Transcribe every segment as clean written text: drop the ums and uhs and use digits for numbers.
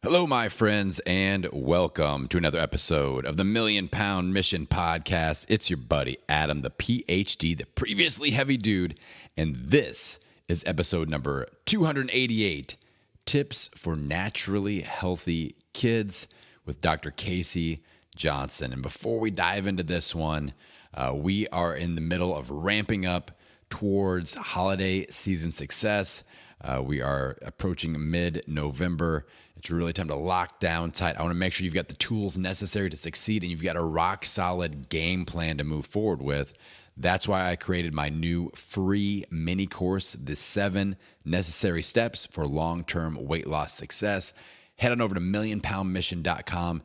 Hello, my friends, and welcome to another episode of the Million Pound Mission Podcast. It's your buddy, Adam, the PhD, the previously heavy dude, and this is episode number 288, Tips for Naturally Healthy Kids with Dr. Kasey Johnson. And before we dive into this one, we are in the middle of ramping up towards holiday season success. We are approaching mid-November. It's really time to lock down tight. I want to make sure you've got the tools necessary to succeed and you've got a rock-solid game plan to move forward with. That's why I created my new free mini course, The 7 Necessary Steps for Long-Term Weight Loss Success. Head on over to millionpoundmission.com.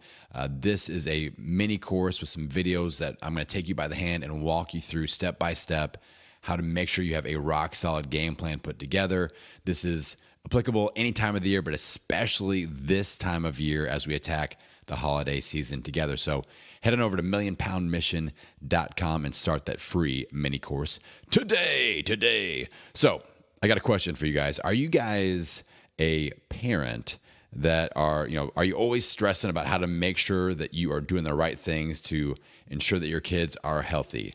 This is a mini course with some videos that I'm going to take you by the hand and walk you through step by step how to make sure you have a rock-solid game plan put together. This is applicable any time of the year, but especially this time of year as we attack the holiday season together. So head on over to millionpoundmission.com and start that free mini course today. So I got a question for you guys. Are you guys a parent that are you always stressing about how to make sure that you are doing the right things to ensure that your kids are healthy?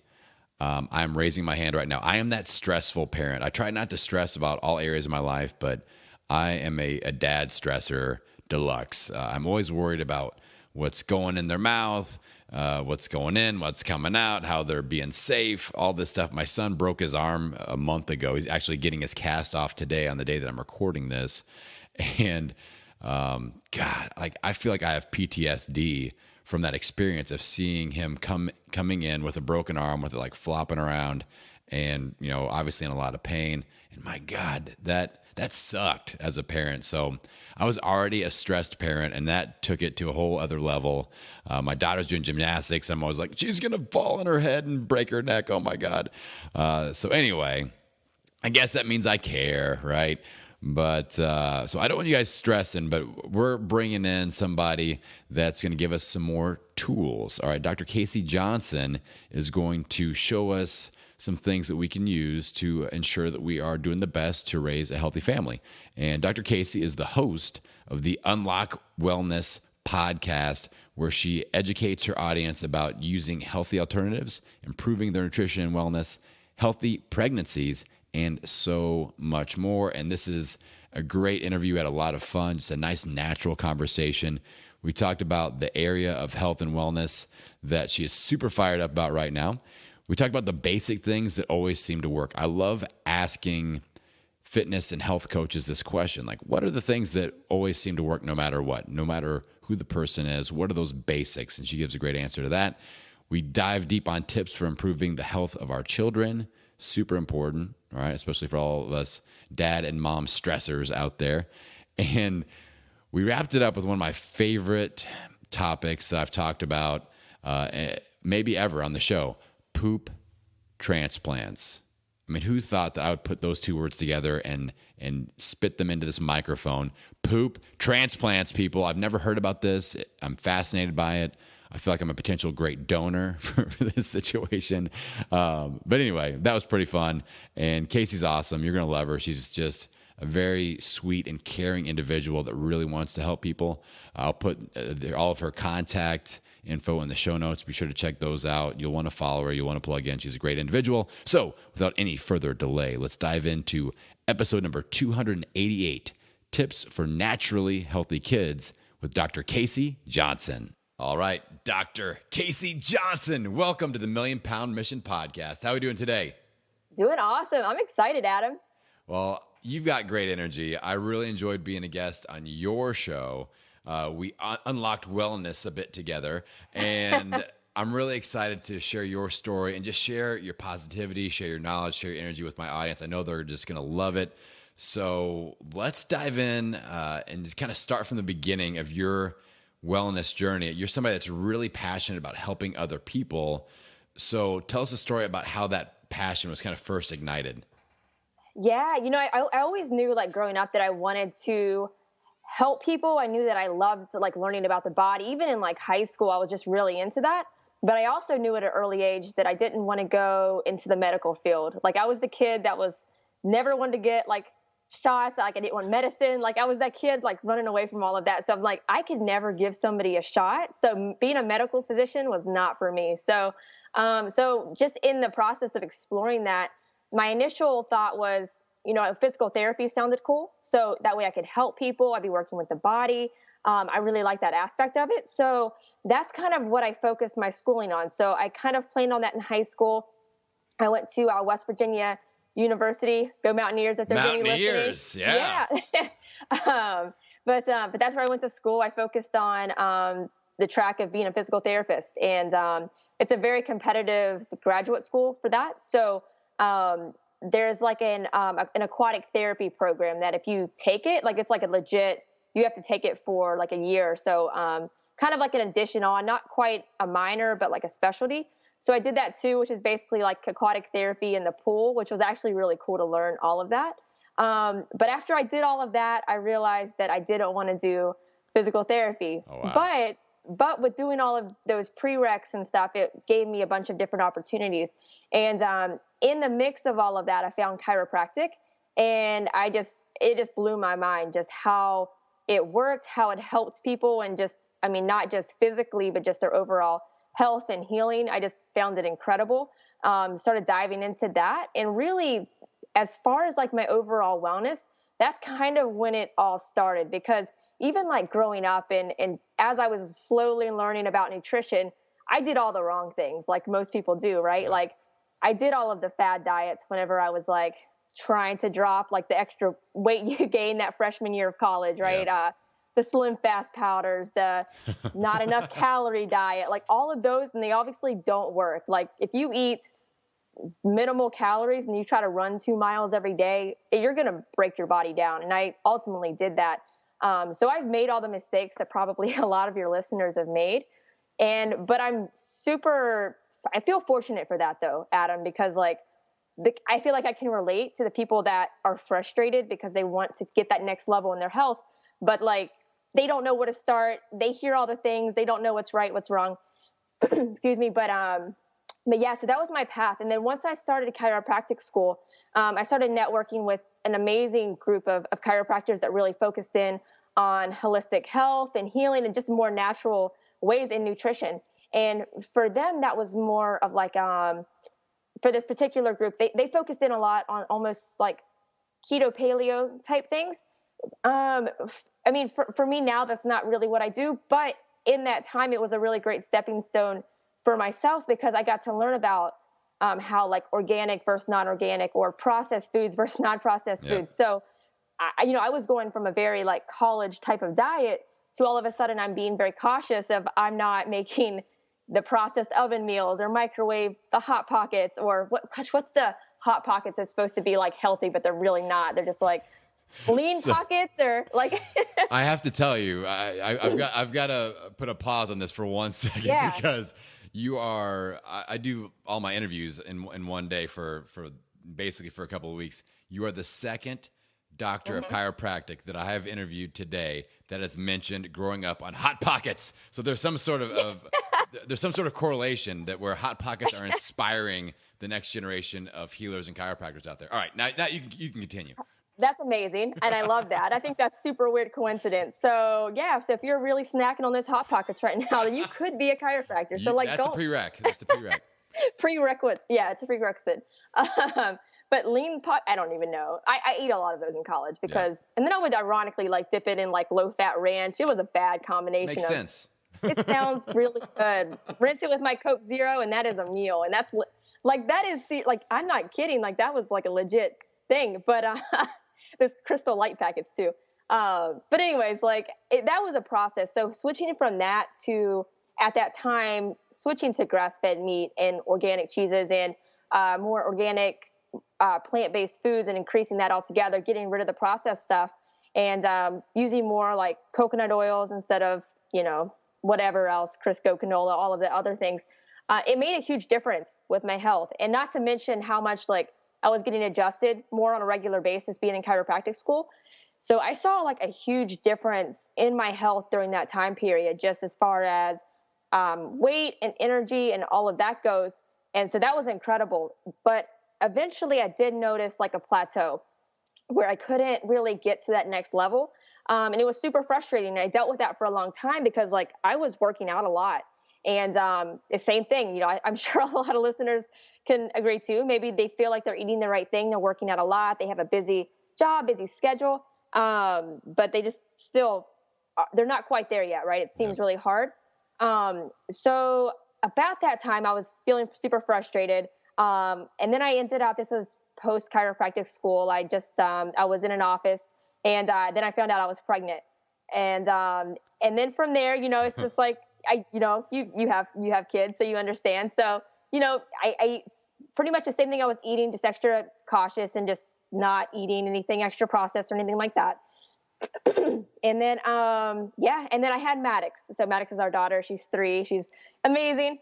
I'm raising my hand right now. I am that stressful parent. I try not to stress about all areas of my life, but I am a dad stressor deluxe. I'm always worried about what's going in their mouth, what's going in, what's coming out, how they're being safe, all this stuff. My son broke his arm a month ago. He's actually getting his cast off today on the day that I'm recording this. And I feel like I have PTSD from that experience of seeing him coming in with a broken arm, with it like flopping around, and obviously in a lot of pain. And my God, that sucked as a parent. So I was already a stressed parent, and that took it to a whole other level. My daughter's doing gymnastics. I'm always like, she's gonna fall on her head and break her neck. Oh my God. So anyway, I guess that means I care, right? But so I don't want you guys stressing, but we're bringing in somebody that's going to give us some more tools. All right, Dr. Kasey Johnson is going to show us some things that we can use to ensure that we are doing the best to raise a healthy family. And Dr. Kasey is the host of the Unlock Wellness podcast, where she educates her audience about using healthy alternatives, improving their nutrition and wellness, healthy pregnancies, and so much more. And this is a great interview. We had a lot of fun, just a nice natural conversation. We talked about the area of health and wellness that she is super fired up about right now. We talked about the basic things that always seem to work. I love asking fitness and health coaches this question, like, what are the things that always seem to work no matter what, no matter who the person is? What are those basics? And she gives a great answer to that. We dive deep on tips for improving the health of our children. Super important, all right, especially for all of us dad and mom stressors out there. And we wrapped it up with one of my favorite topics that I've talked about maybe ever on the show, poop transplants. I mean, who thought that I would put those two words together and spit them into this microphone? Poop transplants, people. I've never heard about this. I'm fascinated by it. I feel like I'm a potential great donor for this situation. But anyway, that was pretty fun. And Kasey's awesome. You're going to love her. She's just a very sweet and caring individual that really wants to help people. I'll put all of her contact info in the show notes. Be sure to check those out. You'll want to follow her. You'll want to plug in. She's a great individual. So without any further delay, let's dive into episode number 288, Tips for Naturally Healthy Kids with Dr. Kasey Johnson. All right, Dr. Kasey Johnson, welcome to the Million Pound Mission Podcast. How are we doing today? Doing awesome. I'm excited, Adam. Well, you've got great energy. I really enjoyed being a guest on your show. We unlocked wellness a bit together, and I'm really excited to share your story and just share your positivity, share your knowledge, share your energy with my audience. I know they're just going to love it. So let's dive in and just kind of start from the beginning of your wellness journey. You're somebody that's really passionate about helping other people. So tell us a story about how that passion was kind of first ignited. Yeah, I always knew, like, growing up, that I wanted to help people. I knew that I loved learning about the body. Even in high school, I was just really into that. But I also knew at an early age that I didn't want to go into the medical field. I was the kid that was never wanted to get shots. Like I didn't want medicine. Like I was that kid, like running away from all of that. So I'm like, I could never give somebody a shot. So being a medical physician was not for me. So, so just in the process of exploring that, my initial thought was, physical therapy sounded cool. So that way I could help people. I'd be working with the body. I really like that aspect of it. So that's kind of what I focused my schooling on. So I kind of planned on that in high school. I went to West Virginia University. Go Mountaineers if there's any listening. Yeah. But that's where I went to school. I focused on the track of being a physical therapist, and it's a very competitive graduate school for that. So there's like an aquatic therapy program that if you take it, like it's like a legit, you have to take it for like a year. So kind of like an addition on, not quite a minor, but like a specialty. So I did that too, which is basically like aquatic therapy in the pool, which was actually really cool to learn all of that. But after I did all of that, I realized that I didn't want to do physical therapy. Oh, wow. But with doing all of those prereqs and stuff, it gave me a bunch of different opportunities. And in the mix of all of that, I found chiropractic, and it just blew my mind just how it worked, how it helped people, and not just physically, but just their overall health and healing. I just found it incredible. Started diving into that, and really, as far as like my overall wellness, that's kind of when it all started, because even like growing up and as I was slowly learning about nutrition, I did all the wrong things like most people do, right? Like I did all of the fad diets whenever I was like trying to drop like the extra weight you gain that freshman year of college, right? Yeah. The slim fast powders, the not enough calorie diet, like all of those. And they obviously don't work. Like if you eat minimal calories and you try to run 2 miles every day, you're going to break your body down. And I ultimately did that. So I've made all the mistakes that probably a lot of your listeners have made. But I feel fortunate for that though, Adam, because like I feel like I can relate to the people that are frustrated because they want to get that next level in their health, but like they don't know where to start. They hear all the things. They don't know what's right, what's wrong. Excuse me. But yeah, so that was my path. And then once I started chiropractic school, I started networking with an amazing group of chiropractors that really focused in on holistic health and healing and just more natural ways in nutrition. And for them, that was more of like, for this particular group, they focused in a lot on almost like keto paleo type things. For me now, that's not really what I do, but in that time, it was a really great stepping stone for myself because I got to learn about how like organic versus non-organic or processed foods versus non-processed foods. So, I was going from a very like college type of diet to all of a sudden I'm being very cautious of I'm not making the processed oven meals or microwave the Hot Pockets or what's the Hot Pockets that's supposed to be like healthy, but they're really not. They're just like lean pockets or like. I have to tell you, I've got to put a pause on this for 1 second because you are. I do all my interviews in one day for basically for a couple of weeks. You are the second doctor of chiropractic that I have interviewed today that has mentioned growing up on Hot Pockets. So there's some sort of there's some sort of correlation that where Hot Pockets are inspiring the next generation of healers and chiropractors out there. All right, now you can continue. That's amazing, and I love that. I think that's super weird coincidence. So yeah, so if you're really snacking on those Hot Pockets right now, then you could be a chiropractor. So like, that's a prereq. That's a prereq. Prerequisite. Yeah, it's a prerequisite. But I don't even know. I eat a lot of those in college because, and then I would ironically like dip it in like low fat ranch. It was a bad combination. Makes sense. It sounds really good. Rinse it with my Coke Zero, and that is a meal. And that's like that is like I'm not kidding. Like that was like a legit thing. But there's Crystal Light packets too. But anyways, like that was a process. So switching from that to at that time switching to grass-fed meat and organic cheeses and more organic plant-based foods and increasing that altogether, getting rid of the processed stuff and using more like coconut oils instead of, whatever else, Crisco, canola, all of the other things. It made a huge difference with my health. And not to mention how much like I was getting adjusted more on a regular basis being in chiropractic school. So I saw like a huge difference in my health during that time period, just as far as weight and energy and all of that goes. And so that was incredible. But eventually I did notice like a plateau. where I couldn't really get to that next level. And it was super frustrating. And I dealt with that for a long time because like I was working out a lot. And the same thing, you know, I'm sure a lot of listeners can agree too. Maybe they feel like they're eating the right thing. They're working out a lot. They have a busy job, busy schedule. But they just still, they're not quite there yet, right? It seems really hard. So about that time, I was feeling super frustrated. And then I ended up, this was post chiropractic school. I just, I was in an office and, then I found out I was pregnant. And then from there, you know, it's just like, you have kids, so you understand. So, you know, I pretty much the same thing I was eating, just extra cautious and just not eating anything extra processed or anything like that. And then, and then I had Maddox. So Maddox is our daughter. She's 3. She's amazing.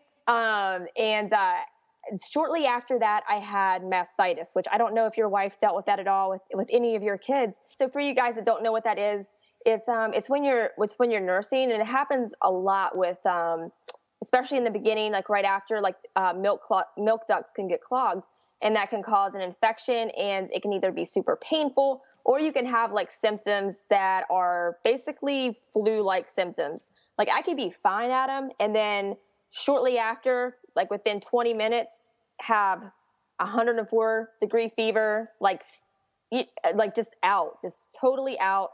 Shortly after that, I had mastitis, which I don't know if your wife dealt with that at all with any of your kids. So for you guys that don't know what that is, it's when you're nursing, and it happens a lot with, especially in the beginning, like right after, like milk ducts can get clogged, and that can cause an infection, and it can either be super painful, or you can have like symptoms that are basically flu-like symptoms. Like I could be fine at them, and then shortly after, like within 20 minutes, have 104-degree fever, like just out, just totally out.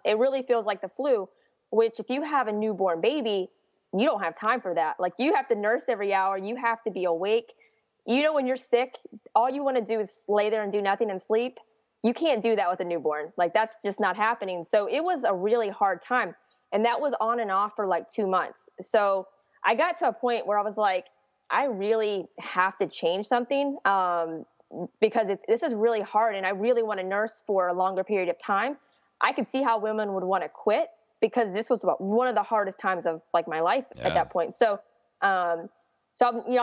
It really feels like the flu, which if you have a newborn baby, you don't have time for that. Like you have to nurse every hour. You have to be awake. You know, when you're sick, all you want to do is lay there and do nothing and sleep. You can't do that with a newborn. Like that's just not happening. So it was a really hard time. And that was on and off for like 2 months. So I got to a point where I was like, I really have to change something, because this is really hard. And I really want to nurse for a longer period of time. I could see how women would want to quit, because this was one of the hardest times of like my life at that point. So, I'm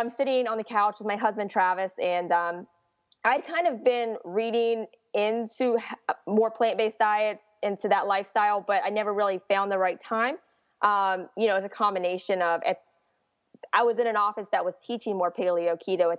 sitting on the couch with my husband, Travis, and, I'd kind of been reading into more plant-based diets, into that lifestyle, but I never really found the right time. It's a combination of, I was in an office that was teaching more paleo keto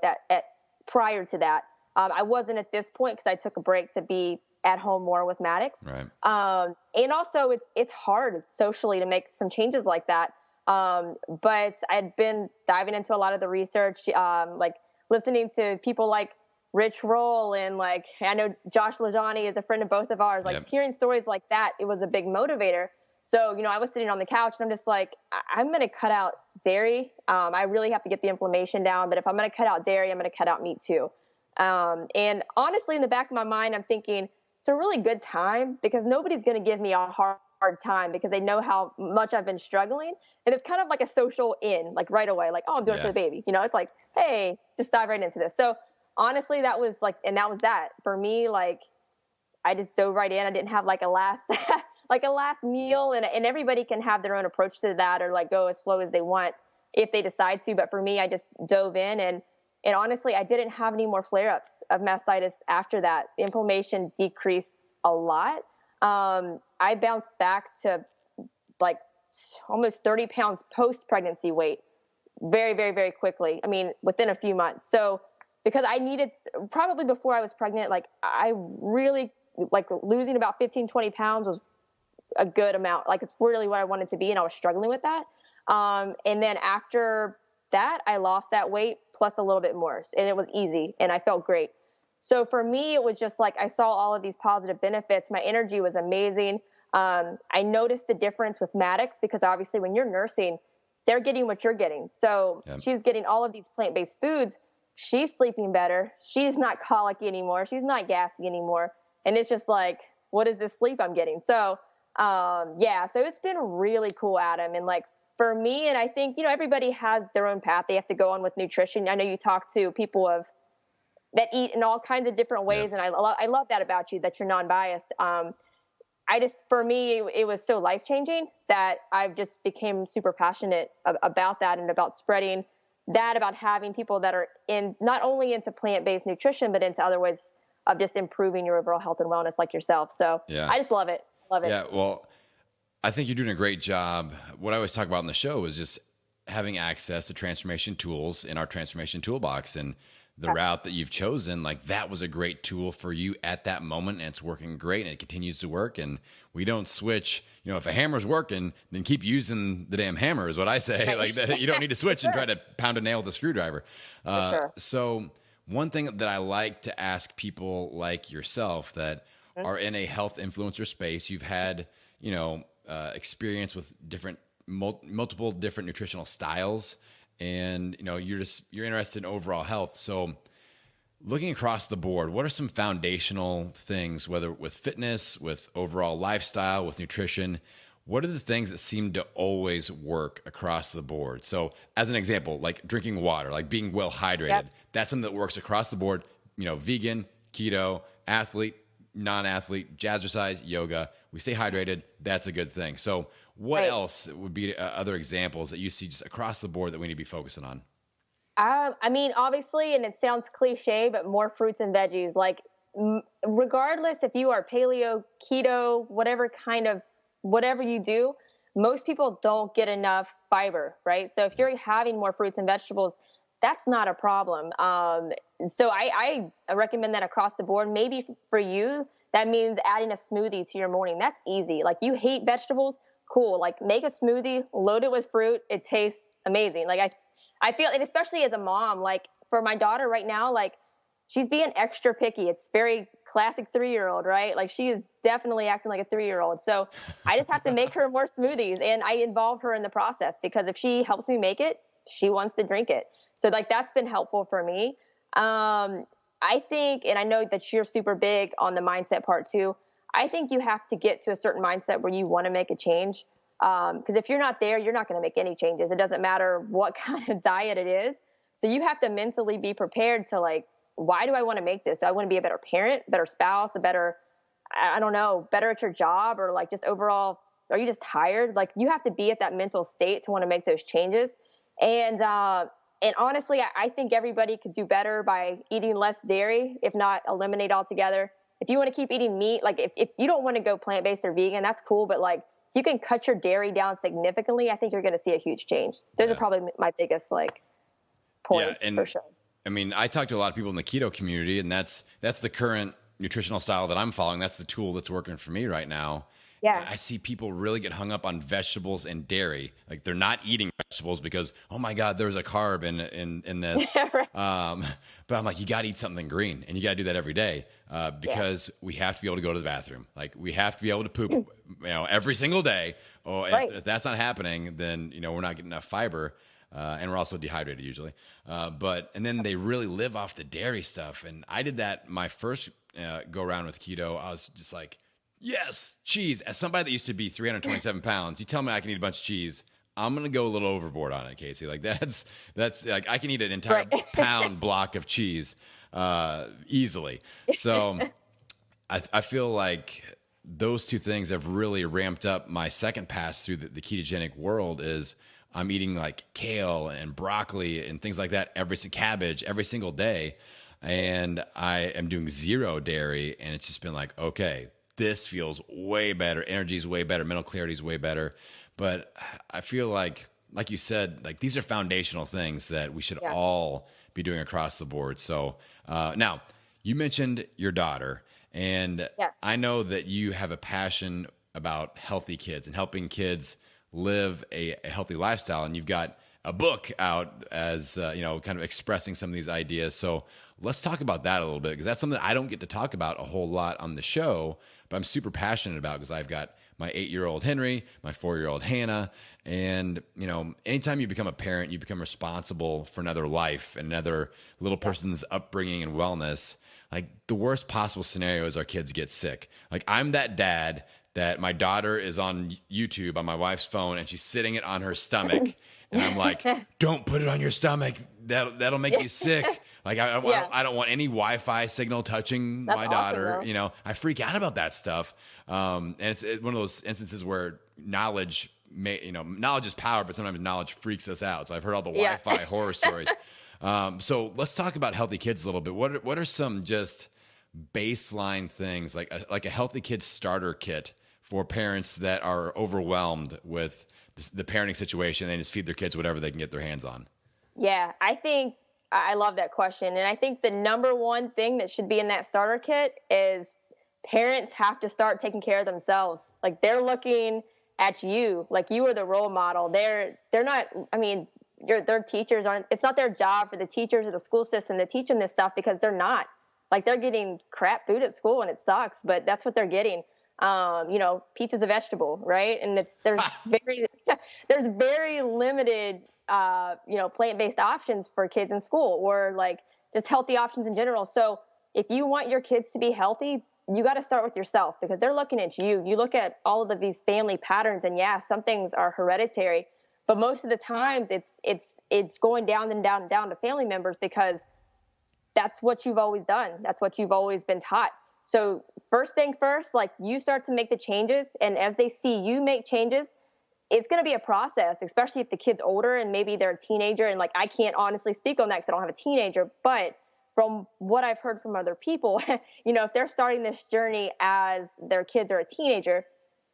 prior to that. I wasn't at this point because I took a break to be at home more with Maddox. Right. And also it's hard socially to make some changes like that. But I'd been diving into a lot of the research, like listening to people like Rich Roll, and like, I know Josh Lajani is a friend of both of ours, like hearing stories like that, it was a big motivator. So, I was sitting on the couch and I'm just like, I'm going to cut out dairy. I really have to get the inflammation down, but if I'm going to cut out dairy, I'm going to cut out meat too. And honestly, in the back of my mind, I'm thinking it's a really good time, because nobody's going to give me a hard time, because they know how much I've been struggling. And it's kind of like a social in, like right away, like, oh, I'm doing it for the baby. It's like, hey, just dive right into this. So honestly, that was like, and that was that for me. Like I just dove right in. I didn't have like a last meal, and everybody can have their own approach to that, or like go as slow as they want if they decide to. But for me, I just dove in, and honestly, I didn't have any more flare-ups of mastitis after that. The inflammation decreased a lot. I bounced back to like almost 30 pounds post-pregnancy weight very, very, very quickly. I mean, within a few months. So because I needed, probably before I was pregnant, like I really, like losing about 15, 20 pounds was a good amount. Like it's really what I wanted to be, and I was struggling with that. And then after that, I lost that weight plus a little bit more, and it was easy, and I felt great. So for me, it was just like I saw all of these positive benefits. My energy was amazing. I noticed the difference with Maddox, because obviously when you're nursing, they're getting what you're getting. So she's getting all of these plant-based foods. She's sleeping better. She's not colicky anymore. She's not gassy anymore. And it's just like, what is this sleep I'm getting? So, so it's been really cool, Adam. And like for me, and I think, everybody has their own path they have to go on with nutrition. I know you talk to people that eat in all kinds of different ways. And I love that about you, that you're non-biased. For me, it was so life-changing that I've just became super passionate about that, and about spreading that, about having people that are not only into plant-based nutrition, but into other ways of just improving your overall health and wellness, like yourself. So I just love it. Love it. Yeah. Well, I think you're doing a great job. What I always talk about in the show is just having access to transformation tools in our transformation toolbox. And the route that you've chosen, like that was a great tool for you at that moment, and it's working great, and it continues to work. And we don't switch. If a hammer's working, then keep using the damn hammer is what I say. Right. Like that, you don't need to switch and try to pound a nail with a screwdriver. Sure. So one thing that I like to ask people like yourself that are in a health influencer space, you've had, experience with multiple different nutritional styles, and, you're interested in overall health. So looking across the board, what are some foundational things, whether with fitness, with overall lifestyle, with nutrition? What are the things that seem to always work across the board? So as an example, like drinking water, like being well hydrated, that's something that works across the board, vegan, keto, athlete, non-athlete, jazzercise, yoga. We stay hydrated. That's a good thing. So what else would be other examples that you see just across the board that we need to be focusing on? Obviously, and it sounds cliche, but more fruits and veggies. Like, regardless if you are paleo, keto, whatever you do, most people don't get enough fiber, right? So if you're having more fruits and vegetables, that's not a problem. So I recommend that across the board. Maybe for you, that means adding a smoothie to your morning. That's easy. Like, you hate vegetables, cool. Like, make a smoothie, load it with fruit. It tastes amazing. Like, I feel, and especially as a mom, like for my daughter right now, like she's being extra picky. It's very classic 3-year-old, right? Like, she is definitely acting like a 3-year-old. So I just have to make her more smoothies, and I involve her in the process, because if she helps me make it, she wants to drink it. So like, that's been helpful for me. I think, and I know that you're super big on the mindset part too. I think you have to get to a certain mindset where you want to make a change. Because if you're not there, you're not going to make any changes. It doesn't matter what kind of diet it is. So you have to mentally be prepared to, like, why do I want to make this? Do I want to be a better parent, better spouse, better at your job, or like just overall, are you just tired? Like, you have to be at that mental state to want to make those changes. And honestly, I think everybody could do better by eating less dairy, if not eliminate altogether. If you want to keep eating meat, like if you don't want to go plant-based or vegan, that's cool. But like, you can cut your dairy down significantly, I think you're going to see a huge change. Those are probably my biggest points for sure. I mean, I talk to a lot of people in the keto community, and that's the current nutritional style that I'm following. That's the tool that's working for me right now. Yeah. I see people really get hung up on vegetables and dairy. Like, they're not eating vegetables because, oh my God, there's a carb in this. Right. But I'm like, you got to eat something green, and you got to do that every day because we have to be able to go to the bathroom. Like, we have to be able to poop, every single day. Oh, if that's not happening, then, we're not getting enough fiber. And we're also dehydrated usually. And then they really live off the dairy stuff. And I did that my first go around with keto. I was just like, yes, cheese. As somebody that used to be 327 pounds, you tell me I can eat a bunch of cheese, I'm going to go a little overboard on it, Kasey. Like, that's like, I can eat an entire pound block of cheese easily. So I feel like those two things have really ramped up my second pass through the ketogenic world. Is I'm eating like kale and broccoli and things like that, cabbage every single day. And I am doing 0 dairy. And it's just been like, okay, this feels way better. Energy is way better. Mental clarity is way better. But I feel like you said, like, these are foundational things that we should all be doing across the board. So now, you mentioned your daughter, and I know that you have a passion about healthy kids and helping kids live a healthy lifestyle. And you've got a book out as, kind of expressing some of these ideas. So let's talk about that a little bit, because that's something I don't get to talk about a whole lot on the show, but I'm super passionate about, because I've got my 8-year-old Henry, my 4-year-old Hannah. And, anytime you become a parent, you become responsible for another life and another little person's upbringing and wellness. Like, the worst possible scenario is our kids get sick. Like, I'm that dad that my daughter is on YouTube on my wife's phone, and she's sitting it on her stomach. And I'm like, don't put it on your stomach. That'll make you sick. Like, I don't want any Wi-Fi signal touching my daughter. Awesome, I freak out about that stuff. And it's one of those instances where knowledge is power, but sometimes knowledge freaks us out. So I've heard all the Wi-Fi horror stories. So let's talk about healthy kids a little bit. What are some just baseline things, like a healthy kid starter kit for parents that are overwhelmed with the parenting situation? They just feed their kids whatever they can get their hands on. Yeah, I think I love that question. And I think the number one thing that should be in that starter kit is parents have to start taking care of themselves. Like they're looking at you, like you are the role model. They're not, I mean, their teachers aren't, it's not their job for the teachers or the school system to teach them this stuff because they're not. Like they're getting crap food at school and it sucks, but that's what they're getting. Pizza's a vegetable, right? And there's very limited, plant-based options for kids in school, or like just healthy options in general. So if you want your kids to be healthy, you got to start with yourself, because they're looking at you. You look at all of these family patterns, and yeah, some things are hereditary, but most of the times it's going down and down and down to family members, because that's what you've always done. That's what you've always been taught. So first thing first, like you start to make the changes, and as they see you make changes, it's going to be a process, especially if the kid's older and maybe they're a teenager. And like, I can't honestly speak on that because I don't have a teenager, but from what I've heard from other people, if they're starting this journey as their kids are a teenager,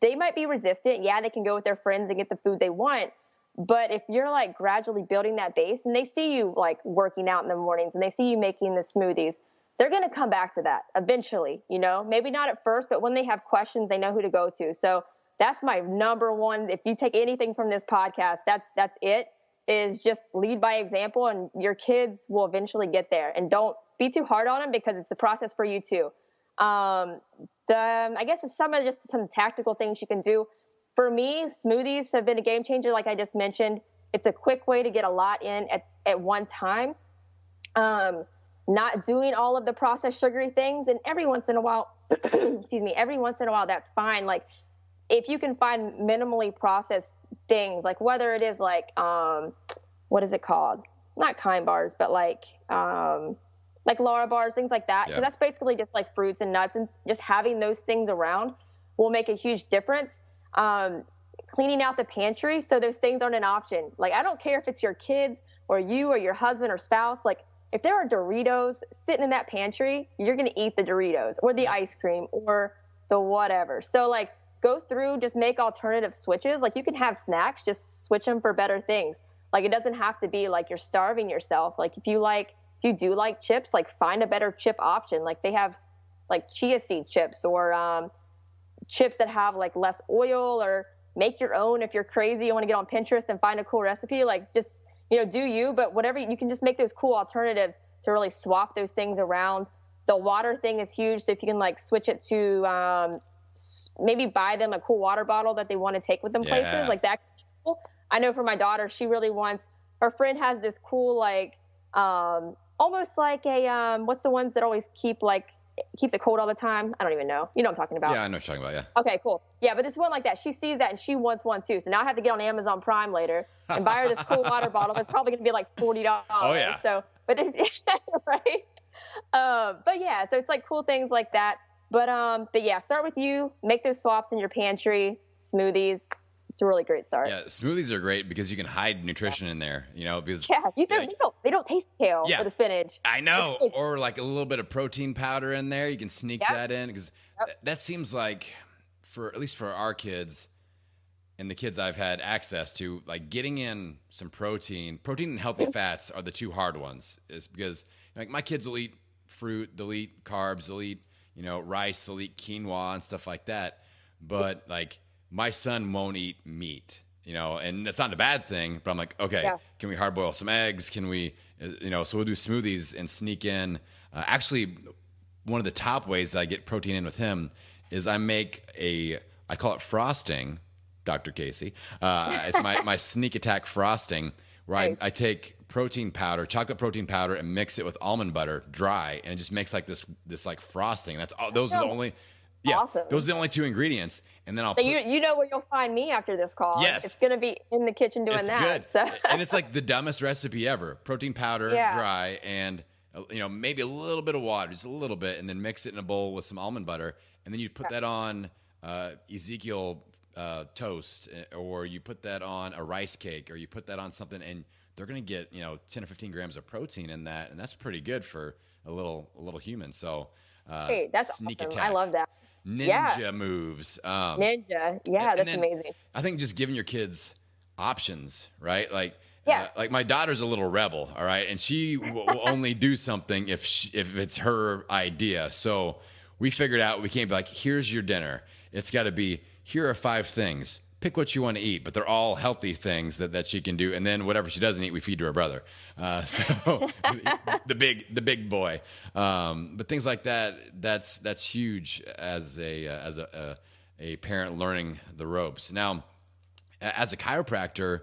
they might be resistant. Yeah, they can go with their friends and get the food they want. But if you're like gradually building that base, and they see you like working out in the mornings and they see you making the smoothies, they're going to come back to that eventually, maybe not at first, but when they have questions, they know who to go to. So that's my number one. If you take anything from this podcast, that's it, is just lead by example, and your kids will eventually get there. And don't be too hard on them, because it's a process for you too. I guess it's some tactical things you can do. For me, smoothies have been a game changer. Like I just mentioned, it's a quick way to get a lot in at one time. Not doing all of the processed sugary things. And every once in a while, that's fine. Like if you can find minimally processed things, like whether it is like, what is it called? Not Kind bars, but like Lara bars, things like that. Yeah. So that's basically just like fruits and nuts, and just having those things around will make a huge difference. Cleaning out the pantry, so those things aren't an option. Like, I don't care if it's your kids or you or your husband or spouse. Like, if there are Doritos sitting in that pantry, you're going to eat the Doritos or the ice cream or the whatever. So like, go through, just make alternative switches. Like, you can have snacks, just switch them for better things. Like, it doesn't have to be like you're starving yourself. Like, if you do like chips, like find a better chip option. Like, they have like chia seed chips, or chips that have like less oil, or make your own. If you're crazy, you want to get on Pinterest and find a cool recipe, like just, do you, but whatever, you can just make those cool alternatives to really swap those things around. The water thing is huge. So if you can like switch it to, maybe buy them a cool water bottle that they want to take with them places, like that. Cool. I know for my daughter, she really wants, her friend has this cool, like, almost like a, what's the ones that always keeps it cold all the time? I don't even know. You know what I'm talking about. Yeah, I know what you're talking about, yeah. Okay, cool. Yeah, but this one like that, she sees that and she wants one too. So now I have to get on Amazon Prime later and buy her this cool water bottle. That's probably going to be like $40. Oh, yeah. So, but right? But yeah, so it's like cool things like that. But yeah, start with you. Make those swaps in your pantry. Smoothies. It's a really great start. Yeah, smoothies are great because you can hide nutrition in there, because they don't taste kale or the spinach. I know, or like a little bit of protein powder in there. You can sneak that in, because that seems like, at least for our kids and the kids I've had access to, like getting in some protein and healthy fats are the two hard ones. Is because like my kids will eat fruit, they'll eat carbs, they'll eat rice, they'll eat quinoa and stuff like that, but like my son won't eat meat, and that's not a bad thing, but I'm like, okay, can we hard boil some eggs? Can we, so we'll do smoothies and sneak in. Actually, one of the top ways that I get protein in with him is I call it frosting, Dr. Kasey. It's my sneak attack frosting, where I take chocolate protein powder, and mix it with almond butter dry, and it just makes like this like frosting. That's all. Those are the only. Yeah, awesome. Those are the only two ingredients, and then I'll. So you know where you'll find me after this call. Yes, it's going to be in the kitchen doing that. Good. So. And it's like the dumbest recipe ever: protein powder, dry, and maybe a little bit of water, just a little bit, and then mix it in a bowl with some almond butter, and then you put that on Ezekiel toast, or you put that on a rice cake, or you put that on something, and they're going to get 10 or 15 grams of protein in that, and that's pretty good for a little human. So that's sneak awesome. attack. I love that. Ninja moves. Ninja. Yeah, that's amazing. I think just giving your kids options, right? Like, Yeah. Like my daughter's a little rebel, all right, and she will only do something if it's her idea. So we figured out we can't be like, here's your dinner. It's got to be, here are 5 things. Pick what you want to eat, but they're all healthy things that she can do. And then whatever she doesn't eat, we feed to her brother. So the big boy. But things like that, that's huge as a parent learning the ropes. Now, as a chiropractor,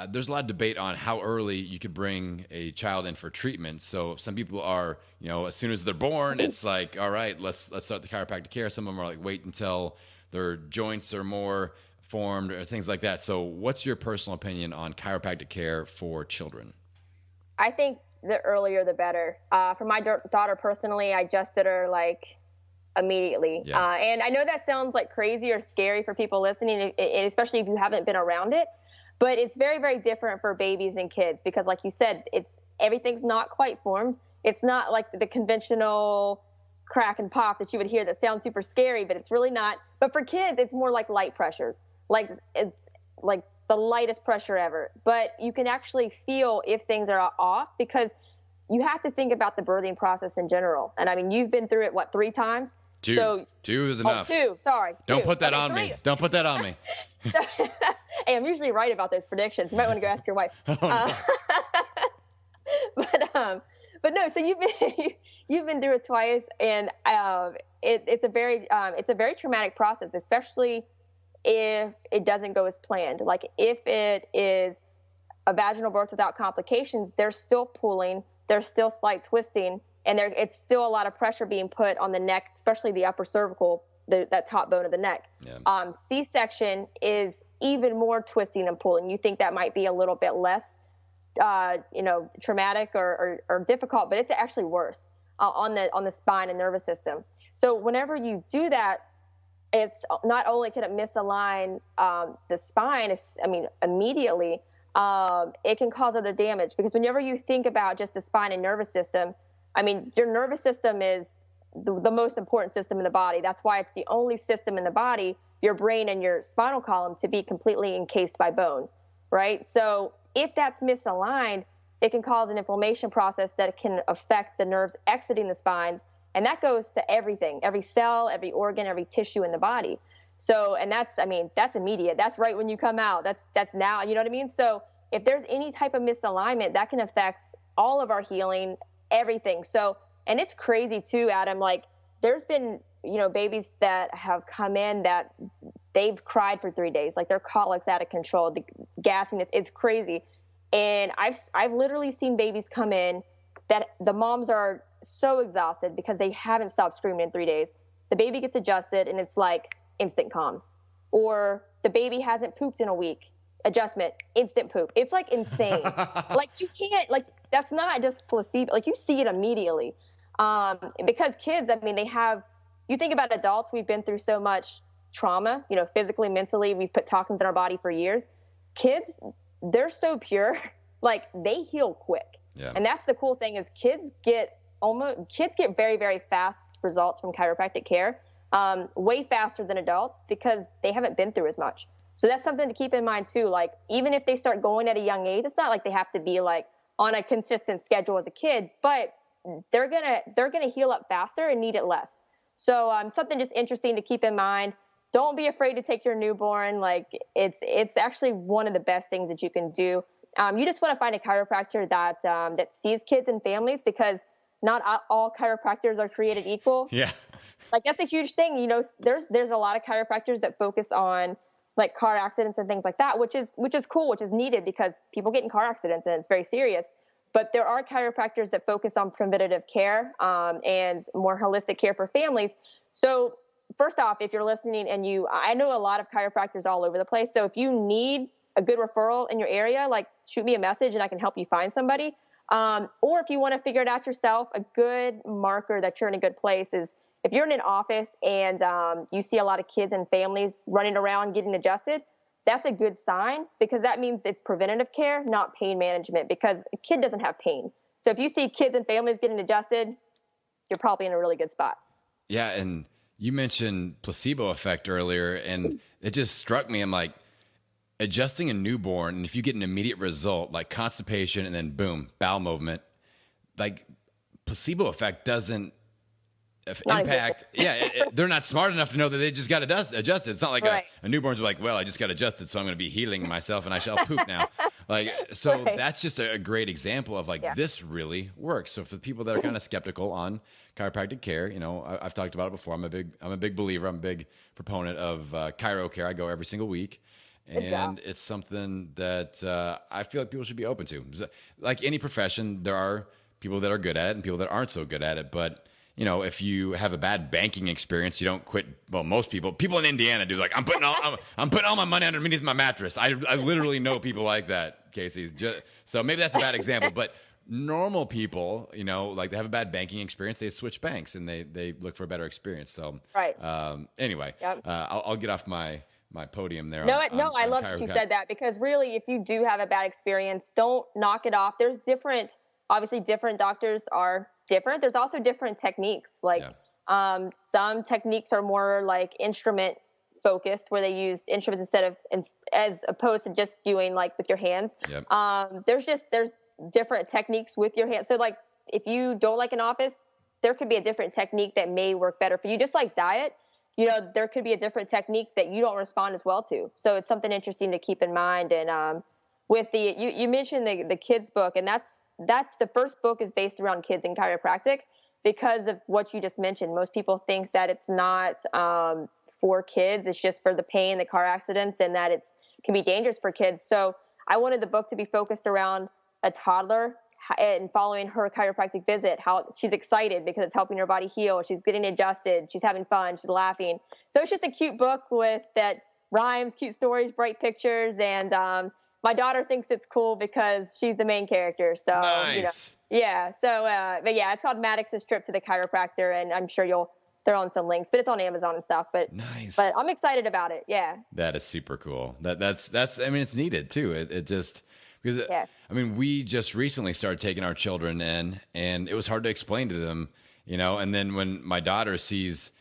there's a lot of debate on how early you could bring a child in for treatment. So some people are, as soon as they're born, it's like, all right, let's start the chiropractic care. Some of them are like, wait until their joints are more formed or things like that. So what's your personal opinion on chiropractic care for children? I think the earlier the better. For my daughter personally, I adjusted her like immediately. Yeah. And I know that sounds like crazy or scary for people listening, especially if you haven't been around it. But it's very, very different for babies and kids because, like you said, everything's not quite formed. It's not like the conventional crack and pop that you would hear that sounds super scary, but it's really not. But for kids, it's more like light pressures. Like it's like the lightest pressure ever. But you can actually feel if things are off because you have to think about the birthing process in general. And I mean, you've been through it, 3 times? 2. So, 2 is enough. 2, sorry. Don't 2. put that on me. Don't put that on me. Hey, I'm usually right about those predictions. You might want to go ask your wife. Oh, no. But no. So you've been through it twice, and it's a very traumatic process, especially if it doesn't go as planned. Like if it is a vaginal birth without complications, there's still pulling, there's still slight twisting, and it's still a lot of pressure being put on the neck, especially the upper cervical, that top bone of the neck. Yeah. C-section is even more twisting and pulling. You think that might be a little bit less, traumatic or difficult, but it's actually worse on the spine and nervous system. So whenever you do that, it's not only can it misalign the spine, immediately, it can cause other damage because whenever you think about just the spine and nervous system, your nervous system is the most important system in the body. That's why it's the only system in the body, your brain and your spinal column, to be completely encased by bone, right? So if that's misaligned, it can cause an inflammation process that can affect the nerves exiting the spines. And that goes to everything, every cell, every organ, every tissue in the body. So, and that's immediate. That's right when you come out. That's now, you know what I mean? So if there's any type of misalignment, that can affect all of our healing, everything. So, and it's crazy too, Adam, like there's been, babies that have come in that they've cried for 3 days, like their colics out of control, the gassiness, it's crazy. And I've literally seen babies come in that the moms are so exhausted because they haven't stopped screaming in 3 days. The baby gets adjusted and it's like instant calm. Or the baby hasn't pooped in a week. Adjustment, instant poop. It's like insane. Like you can't, like that's not just placebo. Like you see it immediately. Because kids, you think about adults, we've been through so much trauma, physically, mentally, we've put toxins in our body for years. Kids, they're so pure, like they heal quick. Yeah. And that's the cool thing is kids get very, very fast results from chiropractic care, way faster than adults because they haven't been through as much. So that's something to keep in mind too. Like even if they start going at a young age, it's not like they have to be like on a consistent schedule as a kid, but they're gonna heal up faster and need it less. So something just interesting to keep in mind. Don't be afraid to take your newborn. Like it's actually one of the best things that you can do. You just want to find a chiropractor that sees kids and families because not all chiropractors are created equal. Yeah. Like that's a huge thing. There's a lot of chiropractors that focus on like car accidents and things like that, which is cool, which is needed because people get in car accidents and it's very serious. But there are chiropractors that focus on preventative care and more holistic care for families. So first off, if you're listening and I know a lot of chiropractors all over the place. So if you need a good referral in your area, like shoot me a message and I can help you find somebody. Or if you want to figure it out yourself, a good marker that you're in a good place is if you're in an office and you see a lot of kids and families running around getting adjusted, that's a good sign because that means it's preventative care, not pain management, because a kid doesn't have pain. So if you see kids and families getting adjusted, you're probably in a really good spot. Yeah. And you mentioned placebo effect earlier and it just struck me. I'm like, adjusting a newborn, and if you get an immediate result like constipation and then boom, bowel movement, like placebo effect doesn't impact. They're not smart enough to know that they just got adjusted. It's not like a newborn's like, well, I just got adjusted, so I'm going to be healing myself and I shall poop now. That's just a great example of this really works. So for people that are kind of skeptical on chiropractic care, I've talked about it before. I'm a big believer. I'm a big proponent of chiro care. I go every single week. And it's something that I feel like people should be open to. Like any profession, there are people that are good at it and people that aren't so good at it. But, if you have a bad banking experience, you don't quit. Well, most people in Indiana do. Like, I'm putting all my money underneath my mattress. I literally know people like that, Kasey. So maybe that's a bad example. But normal people, like they have a bad banking experience, they switch banks and they look for a better experience. So anyway, I'll get off my podium there. I love that you said that, because really, if you do have a bad experience, don't knock it off. There's obviously different doctors are different. There's also different techniques. Some techniques are more like instrument focused, where they use instruments as opposed to just doing like with your hands. There's different techniques with your hands. So like, if you don't like an office, there could be a different technique that may work better for you. Just like diet, there could be a different technique that you don't respond as well to. So it's something interesting to keep in mind. And with you mentioned the kids book, and that's the first book is based around kids in chiropractic, because of what you just mentioned. Most people think that it's not for kids. It's just for the pain, the car accidents, and that it can be dangerous for kids. So I wanted the book to be focused around a toddler and following her chiropractic visit, how she's excited because it's helping her body heal. She's getting adjusted. She's having fun. She's laughing. So it's just a cute book with that rhymes, cute stories, bright pictures. And my daughter thinks it's cool because she's the main character. So, nice. But it's called Maddox's Trip to the Chiropractor. And I'm sure you'll throw on some links, but it's on Amazon and stuff. But nice. But I'm excited about it. Yeah. That is super cool. That's, I mean, it's needed too. It just, because I mean, we just recently started taking our children in, and it was hard to explain to them, and then when my daughter sees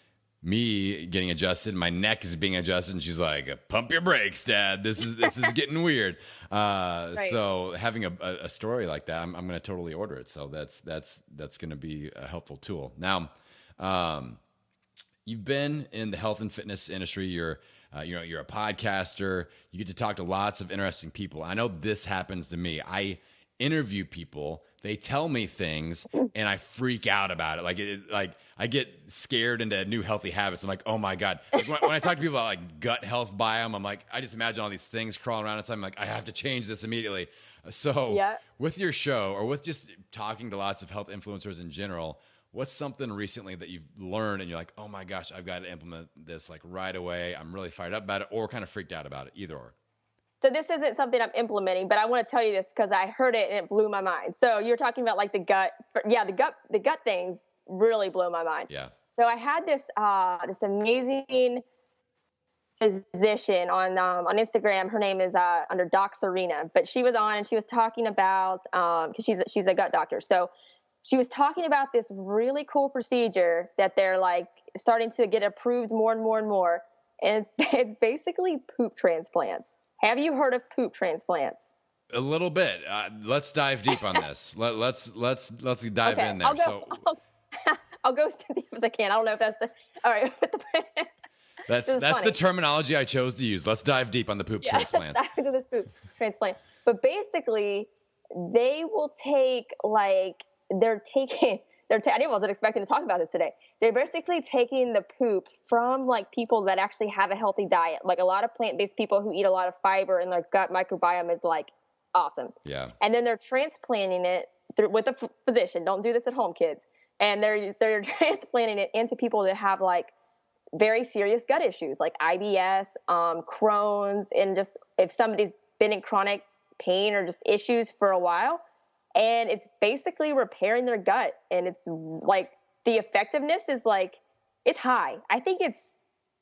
me getting adjusted, my neck is being adjusted, and she's like, pump your brakes, Dad. This is getting weird. So having a story like that, I'm going to totally order it. So that's going to be a helpful tool. Now, you've been in the health and fitness industry. You're a podcaster. You get to talk to lots of interesting people. I know this happens to me. I interview people. They tell me things, and I freak out about it. Like I get scared into new healthy habits. I'm like, oh my God. Like when I talk to people about like gut health biome, I'm like, I just imagine all these things crawling around inside. I'm like, I have to change this immediately. So with your show, or with just talking to lots of health influencers in general, what's something recently that you've learned and you're like, oh my gosh, I've got to implement this like right away. I'm really fired up about it, or kind of freaked out about it, either or. So this isn't something I'm implementing, but I want to tell you this because I heard it and it blew my mind. So you're talking about like the gut. Yeah, the gut things really blew my mind. Yeah. So I had this amazing physician on Instagram. Her name is under Doc Serena, but she was on and she was talking about because she's a gut doctor. So she was talking about this really cool procedure that they're like starting to get approved more and more and more. And it's basically poop transplants. Have you heard of poop transplants? A little bit. Let's dive deep on this. Let's dive in there. I'll go as deep as I can. I don't know if that's all right. That's the terminology I chose to use. Let's dive deep on the poop transplant. Dive into this poop transplant. But basically, they will take I wasn't expecting to talk about this today. They're basically taking the poop from like people that actually have a healthy diet, like a lot of plant-based people who eat a lot of fiber, and their gut microbiome is like awesome. Yeah. And then they're transplanting it with a physician. Don't do this at home, kids. And they're transplanting it into people that have like very serious gut issues, like IBS, Crohn's, and just if somebody's been in chronic pain or just issues for a while. And it's basically repairing their gut. And it's like the effectiveness is like, it's high. I think it's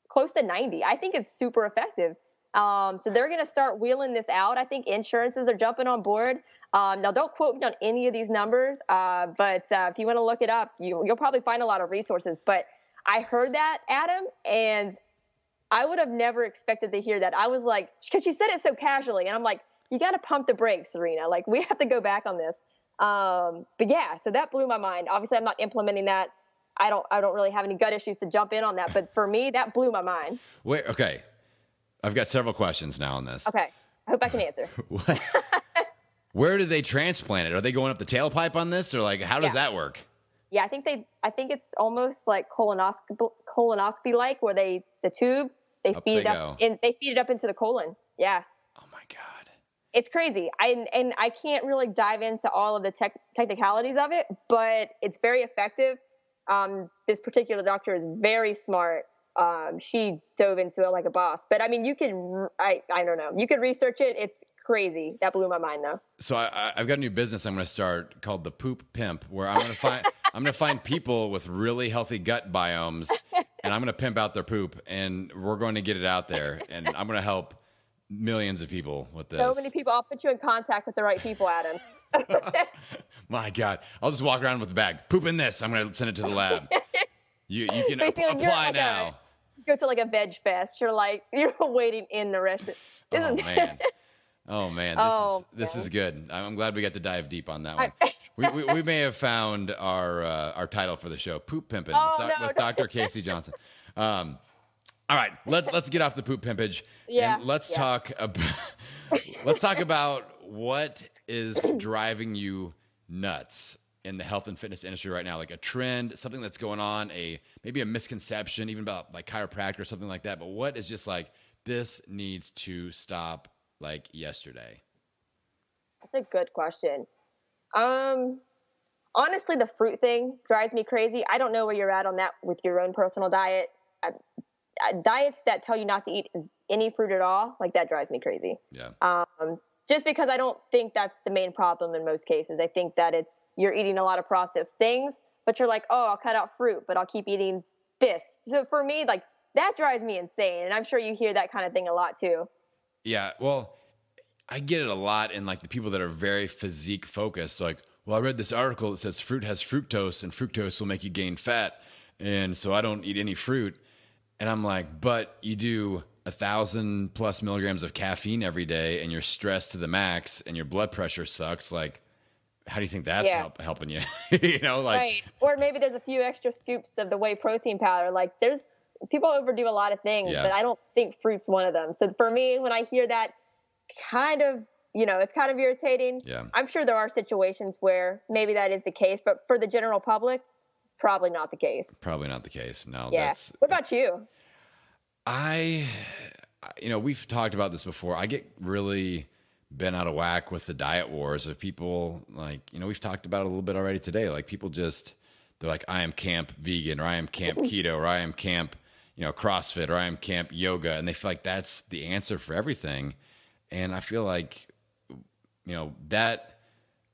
close to 90. I think it's super effective. So they're going to start wheeling this out. I think insurances are jumping on board. Now, don't quote me on any of these numbers, but if you want to look it up, you'll probably find a lot of resources. But I heard that, Adam, and I would have never expected to hear that. I was like, because she said it so casually, and I'm like, you got to pump the brakes, Serena. Like, we have to go back on this. But yeah, so that blew my mind. Obviously, I'm not implementing that. I don't really have any gut issues to jump in on that. But for me, that blew my mind. Wait, okay. I've got several questions now on this. Okay. I hope I can answer. What? Where do they transplant it? Are they going up the tailpipe on this, or like how does that work? Yeah, I think it's almost like colonoscopy like, where the tube, they feed it up into the colon. Yeah. Oh my God. It's crazy. I can't really dive into all of the technicalities of it, but it's very effective. This particular doctor is very smart. She dove into it like a boss, but I mean, I don't know. You could research it. It's crazy. That blew my mind though. So I've got a new business I'm going to start called the Poop Pimp, where I'm going to find people with really healthy gut biomes, and I'm going to pimp out their poop, and we're going to get it out there, and I'm going to help millions of people with this. So many people. I'll put you in contact with the right people, Adam. My God, I'll just walk around with a bag. Poop in this. I'm going to send it to the lab. You can apply now. You go to like a veg fest. You're waiting in the restaurant. Oh man, this is good. I'm glad we got to dive deep on that one. We may have found our title for the show, Poop Pimpin' with Dr. Kasey Johnson. All right, let's get off the poop pimpage. Yeah. And let's talk about what is driving you nuts in the health and fitness industry right now, like a trend, something that's going on, maybe a misconception, even about like chiropractic or something like that. But what is just like, this needs to stop like yesterday? That's a good question. Honestly, the fruit thing drives me crazy. I don't know where you're at on that with your own personal diet. Diets that tell you not to eat any fruit at all, like that drives me crazy. Yeah. Just because I don't think that's the main problem in most cases. I think that you're eating a lot of processed things, but you're like, oh, I'll cut out fruit, but I'll keep eating this. So for me, like that drives me insane. And I'm sure you hear that kind of thing a lot too. Yeah. Well, I get it a lot in like the people that are very physique focused. Like, well, I read this article that says fruit has fructose and fructose will make you gain fat. And so I don't eat any fruit. And I'm like, but you do 1,000+ milligrams of caffeine every day and you're stressed to the max and your blood pressure sucks. Like, how do you think that's helping you? Right. Or maybe there's a few extra scoops of the whey protein powder. Like people overdo a lot of things, but I don't think fruit's one of them. So for me, when I hear that, it's kind of irritating. Yeah. I'm sure there are situations where maybe that is the case, but for the general public, probably not the case. Probably not the case. No. Yeah. What about you? We've talked about this before. I get really bent out of whack with the diet wars of people. Like, we've talked about it a little bit already today. Like people they're like, I am camp vegan, or I am camp keto, or I am camp, CrossFit, or I am camp yoga. And they feel like that's the answer for everything. And I feel like, that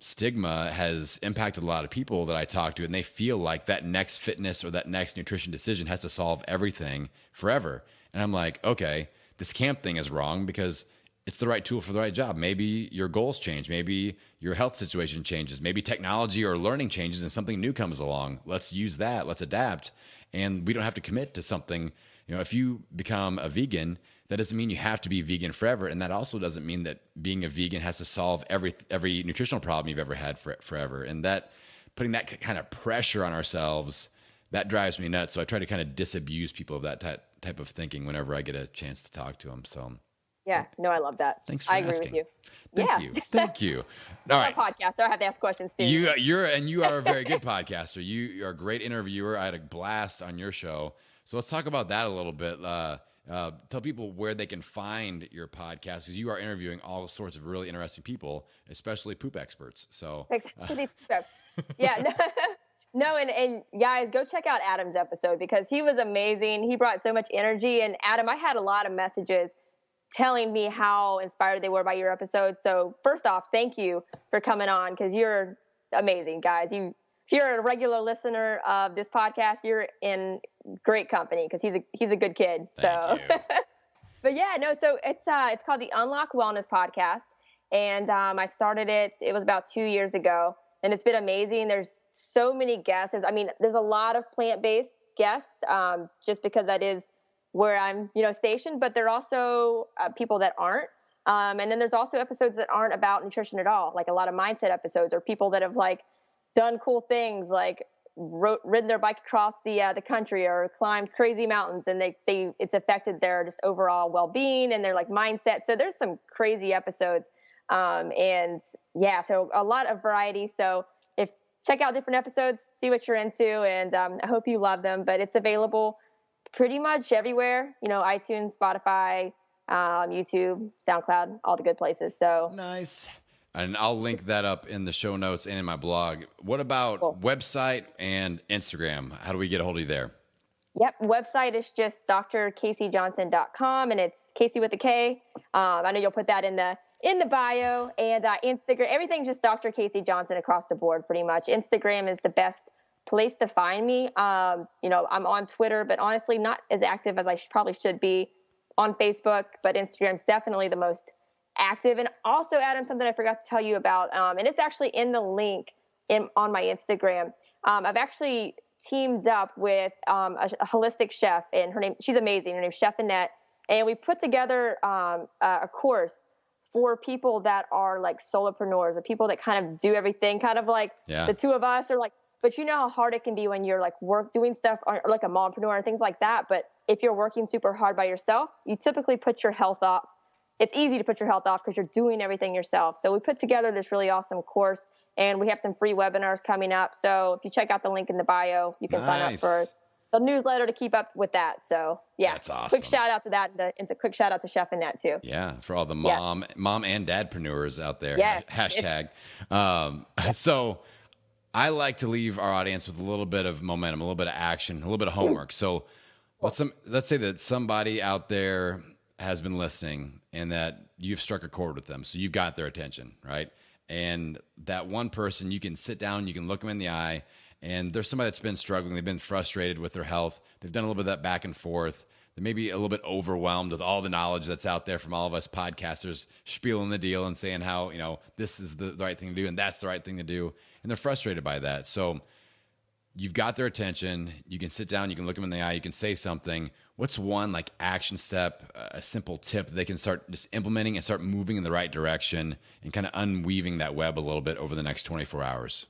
stigma has impacted a lot of people that I talk to, and they feel like that next fitness or that next nutrition decision has to solve everything forever. And I'm like, okay, this camp thing is wrong because it's the right tool for the right job. Maybe your goals change. Maybe your health situation changes. Maybe technology or learning changes and something new comes along. Let's use that. Let's adapt. And we don't have to commit to something. If you become a vegan, that doesn't mean you have to be vegan forever. And that also doesn't mean that being a vegan has to solve every nutritional problem you've ever had forever. And that putting that kind of pressure on ourselves, that drives me nuts. So I try to kind of disabuse people of that type of thinking whenever I get a chance to talk to them. So yeah, no, I love that. Thanks for asking. I agree with you. Thank you. All right. I'm a podcaster. I have to ask questions too. You are a very good podcaster. You're a great interviewer. I had a blast on your show. So let's talk about that a little bit. Tell people where they can find your podcast, because you are interviewing all sorts of really interesting people, especially poop experts. So, yeah, no, and guys, go check out Adam's episode because he was amazing. He brought so much energy. And Adam, I had a lot of messages telling me how inspired they were by your episode. So first off, thank you for coming on because you're amazing, guys. If you're a regular listener of this podcast, you're in great company because he's a good kid. Thank you. But yeah, no, so it's called the Unlock Wellness Podcast. And I started it was about 2 years ago, and it's been amazing. There's so many guests. There's a lot of plant-based guests, just because that is where I'm, stationed, but there are also people that aren't. And then there's also episodes that aren't about nutrition at all, like a lot of mindset episodes, or people that have like done cool things, like ridden their bike across the country or climbed crazy mountains, and it's affected their just overall well-being and their like mindset. So there's some crazy episodes. And yeah, so a lot of variety. So check out different episodes, see what you're into, and I hope you love them. But it's available pretty much everywhere, iTunes, Spotify, YouTube, SoundCloud, all the good places. So nice. And I'll link that up in the show notes and in my blog. What about website and Instagram? How do we get a hold of you there? Yep. Website is just drkaseyjohnson.com, and it's Kasey with a K. I know you'll put that in the bio, and Instagram, everything's just Dr. Kasey Johnson across the board, pretty much. Instagram is the best place to find me. I'm on Twitter, but honestly not as active as I probably should be on Facebook, but Instagram's definitely the most active. And also, Adam, something I forgot to tell you about, and it's actually in the link on my Instagram. I've actually teamed up with a holistic chef, and she's amazing. Her name's Chef Annette. And we put together a course for people that are like solopreneurs, or people that kind of do everything, kind of like the two of us, or like, but you know how hard it can be when you're like doing stuff, or like a mompreneur and things like that. But if you're working super hard by yourself, you typically put your health off. It's easy to put your health off because you're doing everything yourself. So we put together this really awesome course, and we have some free webinars coming up. So if you check out the link in the bio, you can sign up for the newsletter to keep up with that. So yeah, that's awesome. Quick shout out to that. And a quick shout out to Chef Annette too. Yeah. For all the mom and dadpreneurs out there. Yes. Hashtag. So I like to leave our audience with a little bit of momentum, a little bit of action, a little bit of homework. So let's say that somebody out there has been listening and that you've struck a chord with them. So you've got their attention, right? And that one person, you can sit down, you can look them in the eye, and there's somebody that's been struggling. They've been frustrated with their health. They've done a little bit of that back and forth. They may be a little bit overwhelmed with all the knowledge that's out there from all of us podcasters spieling the deal and saying how, this is the right thing to do and that's the right thing to do. And they're frustrated by that. So you've got their attention. You can sit down, you can look them in the eye, you can say something. What's one like action step, a simple tip that they can start just implementing and start moving in the right direction and kind of unweaving that web a little bit over the next 24 hours?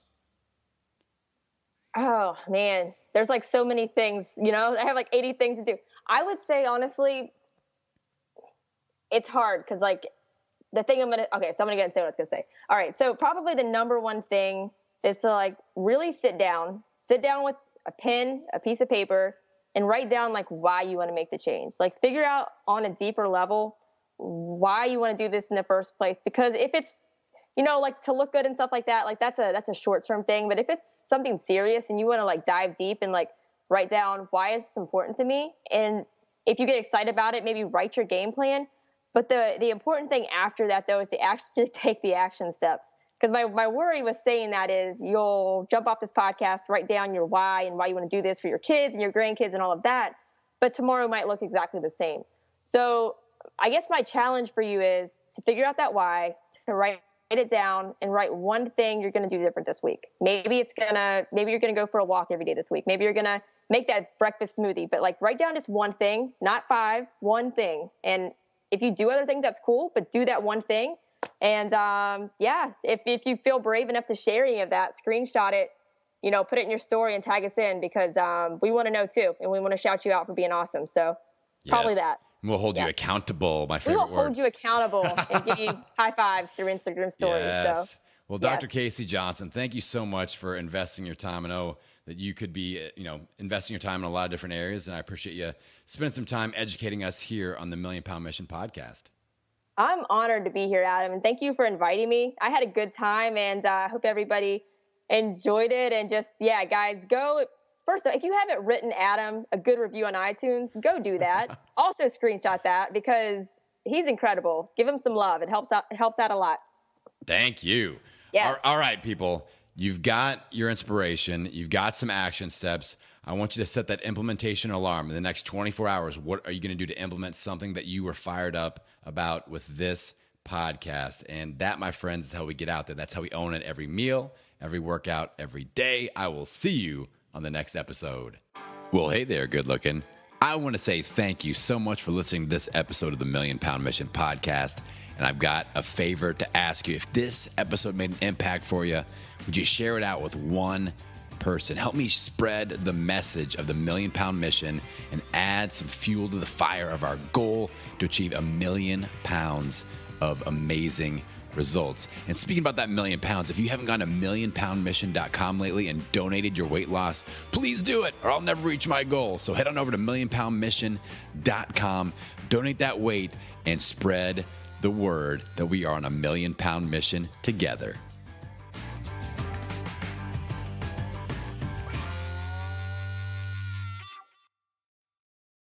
Oh man, there's like so many things, I have like 80 things to do. I would say, honestly, it's hard because like the thing so I'm going to say what I was going to say. All right. So probably the number one thing is to like really sit down with a pen, a piece of paper, and write down like why you want to make the change. Like figure out on a deeper level why you want to do this in the first place. Because if it's, like to look good and stuff like that, like that's a short-term thing. But if it's something serious and you want to like dive deep and like write down why is this important to me, and if you get excited about it, maybe write your game plan. But the important thing after that though is to actually take the action steps. Because my worry with saying that is you'll jump off this podcast, write down your why and why you want to do this for your kids and your grandkids and all of that, but tomorrow might look exactly the same. So I guess my challenge for you is to figure out that why, to write it down and write one thing you're going to do different this week. Maybe you're going to go for a walk every day this week. Maybe you're going to make that breakfast smoothie, but like write down just one thing, not 5, one thing. And if you do other things, that's cool, but do that one thing. And if you feel brave enough to share any of that, screenshot it, put it in your story and tag us in, because we want to know too. And we want to shout you out for being awesome. So probably that. We'll hold you accountable, my favorite word. We will hold you accountable and give you high fives through Instagram stories. Yes. So, well, Dr. Kasey Johnson, thank you so much for investing your time. I know that you could be, investing your time in a lot of different areas, and I appreciate you spending some time educating us here on the Million Pound Mission podcast. I'm honored to be here, Adam, and thank you for inviting me. I had a good time, and I hope everybody enjoyed it. And just, guys, go. First, if you haven't written Adam a good review on iTunes, go do that. Also screenshot that, because he's incredible. Give him some love. It helps out a lot. Thank you. Yes. All right, people. You've got your inspiration. You've got some action steps. I want you to set that implementation alarm in the next 24 hours. What are you going to do to implement something that you were fired up about with this podcast? And that, my friends, is how we get out there. That's how we own it every meal, every workout, every day. I will see you on the next episode. Well, hey there, good looking. I want to say thank you so much for listening to this episode of the Million Pound Mission podcast. And I've got a favor to ask you. If this episode made an impact for you, would you share it out with one person? Help me spread the message of the Million Pound Mission and add some fuel to the fire of our goal to achieve 1 million pounds of amazing results. And speaking about that 1 million pounds, if you haven't gone to millionpoundmission.com lately and donated your weight loss, please do it or I'll never reach my goal. So head on over to millionpoundmission.com, donate that weight, and spread the word that we are on a 1 million pound mission together.